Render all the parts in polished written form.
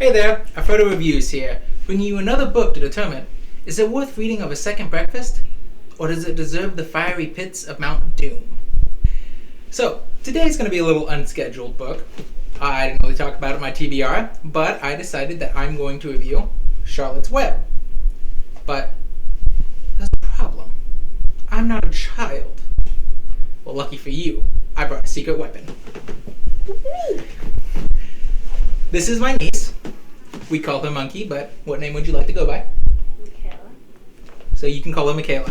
Hey there, Afrodo Reviews here, bringing you another book to determine, is it worth reading of a second breakfast? Or does it deserve the fiery pits of Mount Doom? So, today's going to be a little unscheduled book. I didn't really talk about it in my TBR, but I decided that I'm going to review Charlotte's Web. But, there's a problem. I'm not a child. Well, lucky for you, I brought a secret weapon. This is my niece. We call her Monkey, but what name would you like to go by? Mikayla. So you can call her Mikayla.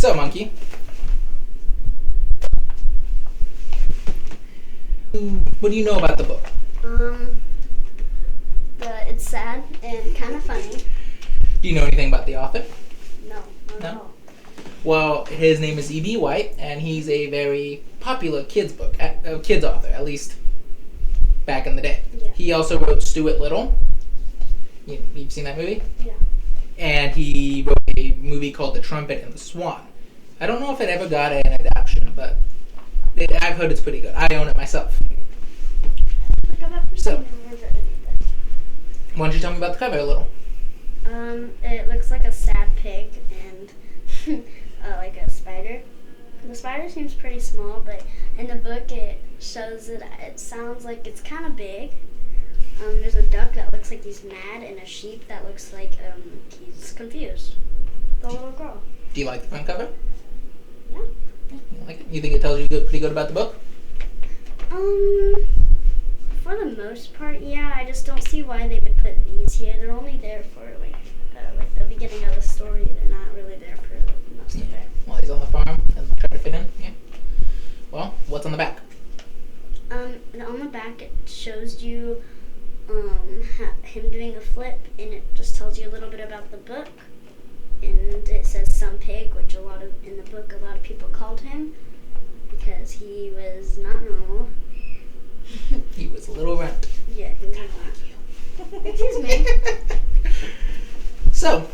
So, Monkey. What do you know about the book? It's sad and kind of funny. Do you know anything about the author? No, not at all. Well, his name is E.B. White, and he's a very popular kids author, at least back in the day. Yeah. He also wrote Stuart Little. You've seen that movie? Yeah. And he wrote a movie called The Trumpet and the Swan. I don't know if it ever got an adaptation, but I've heard it's pretty good. I own it myself. So, why don't you tell me about the cover a little? It looks like a sad pig and like a spider. The spider seems pretty small, but in the book it shows that it sounds like it's kind of big. There's a duck that looks like he's mad and a sheep that looks like he's confused. The little girl. Do you like the front cover? Yeah. You like it? You think it tells you pretty good about the book? For the most part, yeah. I just don't see why they would put these here. They're only there for like the beginning of the story. They're not really there for most of it. While he's on the farm and trying to fit in. Yeah. Well, what's on the back? On the back it shows you him doing a flip, and it just tells you a little bit about the book. And it says some pig, which in the book a lot of people called him because he was not normal. He was a little runt. Yeah, he was a runt. Excuse me. So,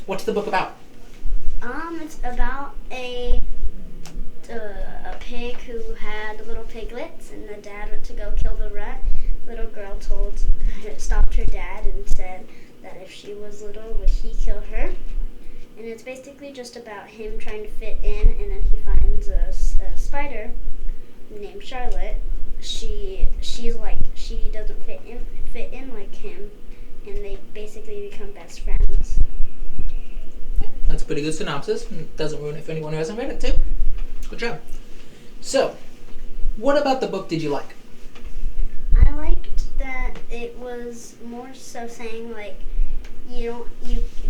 what's the book about? It's about a pig who had little piglets, and the dad went to go kill the rat. Little girl stopped her dad and said that if she was little, would he kill her? And it's basically just about him trying to fit in, and then he finds a spider named Charlotte. She doesn't fit in like him, and they basically become best friends. That's a pretty good synopsis. Doesn't ruin it for anyone who hasn't read it too. Good job. So, what about the book did you like? I liked that it was more so saying like you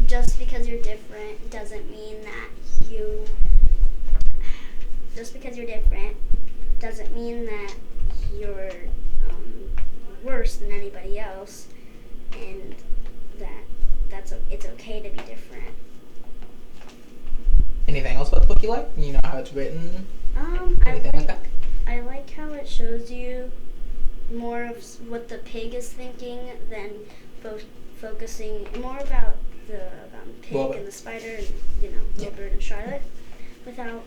just because you're different doesn't mean that you're worse than anybody else, and it's okay to be different. Anything else about the book you like? You know how it's written? Anything like that? I like how it shows you more of what the pig is thinking than focusing more about the pig Wilbur. and the spider and Wilbur and Charlotte, without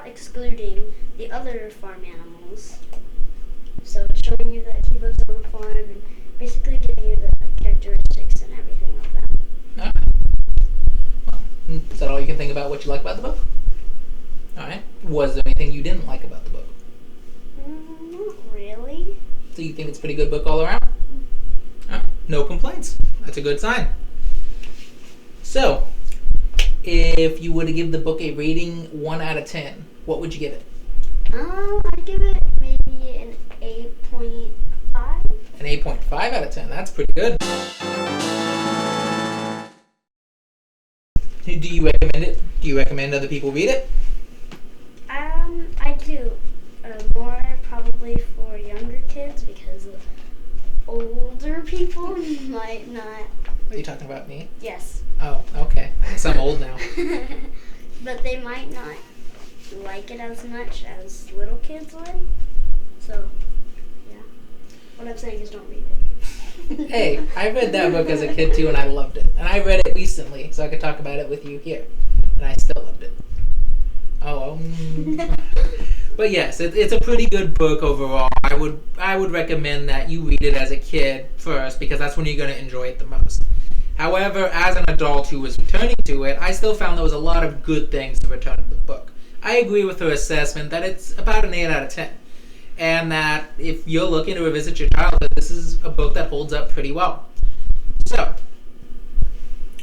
excluding the other farm animals. So it's showing you that he lives on the farm and basically giving you the characteristics and everything of that. Alright. Well, is that all you can think about what you like about the book? Alright. Was there anything you didn't like about the book? Not really. So you think it's a pretty good book all around? No complaints. That's a good sign. So, if you were to give the book a rating 1 out of 10, what would you give it? I'd give it maybe an 8.5. An 8.5 out of 10. That's pretty good. Do you recommend it? Do you recommend other people read it? I do. More probably for younger kids, because older people might not. Are you talking about me? Yes. Oh, okay. I guess I'm old now. But they might not like it as much as little kids would. So, yeah. What I'm saying is don't read it. Hey, I read that book as a kid too, and I loved it. And I read it recently, so I could talk about it with you here. And I still loved it. Oh, well. But yes, it's a pretty good book overall. I would recommend that you read it as a kid first, because that's when you're going to enjoy it the most. However, as an adult who was returning to it, I still found there was a lot of good things to return to the book. I agree with her assessment that it's about an 8 out of 10. And that if you're looking to revisit your childhood, this is a book that holds up pretty well. So,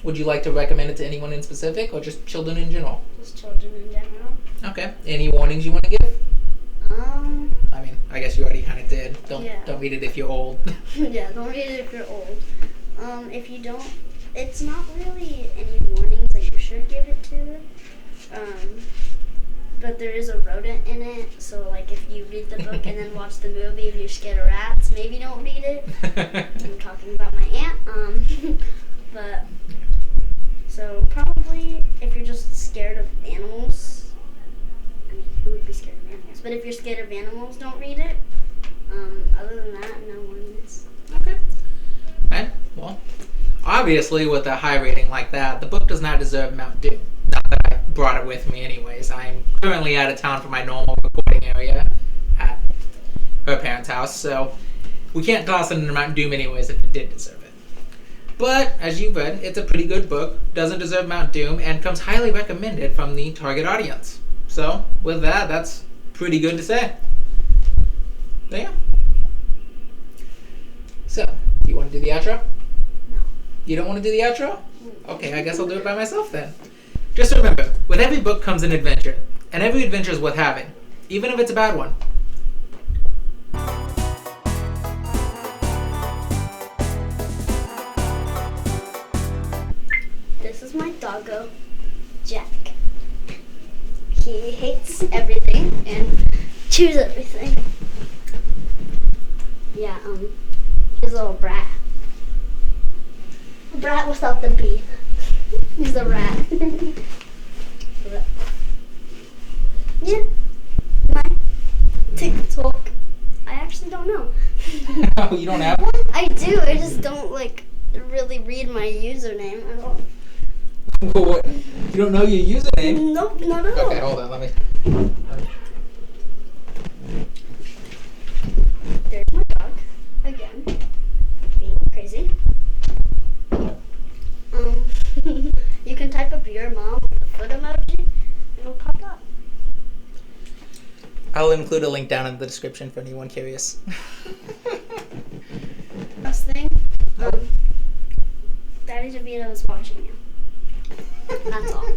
would you like to recommend it to anyone in specific, or just children in general? Just children in general. Okay. Any warnings you want to give? I mean, I guess you already kind of did. Don't read it if you're old. Yeah, don't read it if you're old. If you don't, it's not really any warnings that you should give it to. But there is a rodent in it, so like if you read the book and then watch the movie and you're scared of rats, maybe don't read it. I'm talking about my aunt. But so probably if you're just scared of animals, I mean, who would be scared of animals? But if you're scared of animals, don't read it. Other than that, no warnings. Okay. Right. Well, obviously with a high rating like that, the book does not deserve Mount Doom. Not that I brought it with me anyways. I'm currently out of town for my normal recording area at her parents' house, so we can't toss it into Mount Doom anyways if it did deserve it. But, as you've read, it's a pretty good book, doesn't deserve Mount Doom, and comes highly recommended from the target audience. So, with that, that's pretty good to say. So, yeah. So, you want to do the outro? No. You don't want to do the outro? Okay, I guess I'll do it by myself then. Just remember, with every book comes an adventure, and every adventure is worth having, even if it's a bad one. This is my doggo, Jack. He hates everything and chews everything. Yeah, he's a little brat. A brat without the B. He's a rat. Yeah. My TikTok. I actually don't know. Oh, you don't have one? I do. I just don't really read my username at all. What? You don't know your username? Nope, not at all. Okay, hold on. Let me. There's my dog again, being crazy. You can type up your mom with the foot emoji, and it'll pop up. I'll include a link down in the description for anyone curious. Last thing, Daddy DeVito is watching you. That's all.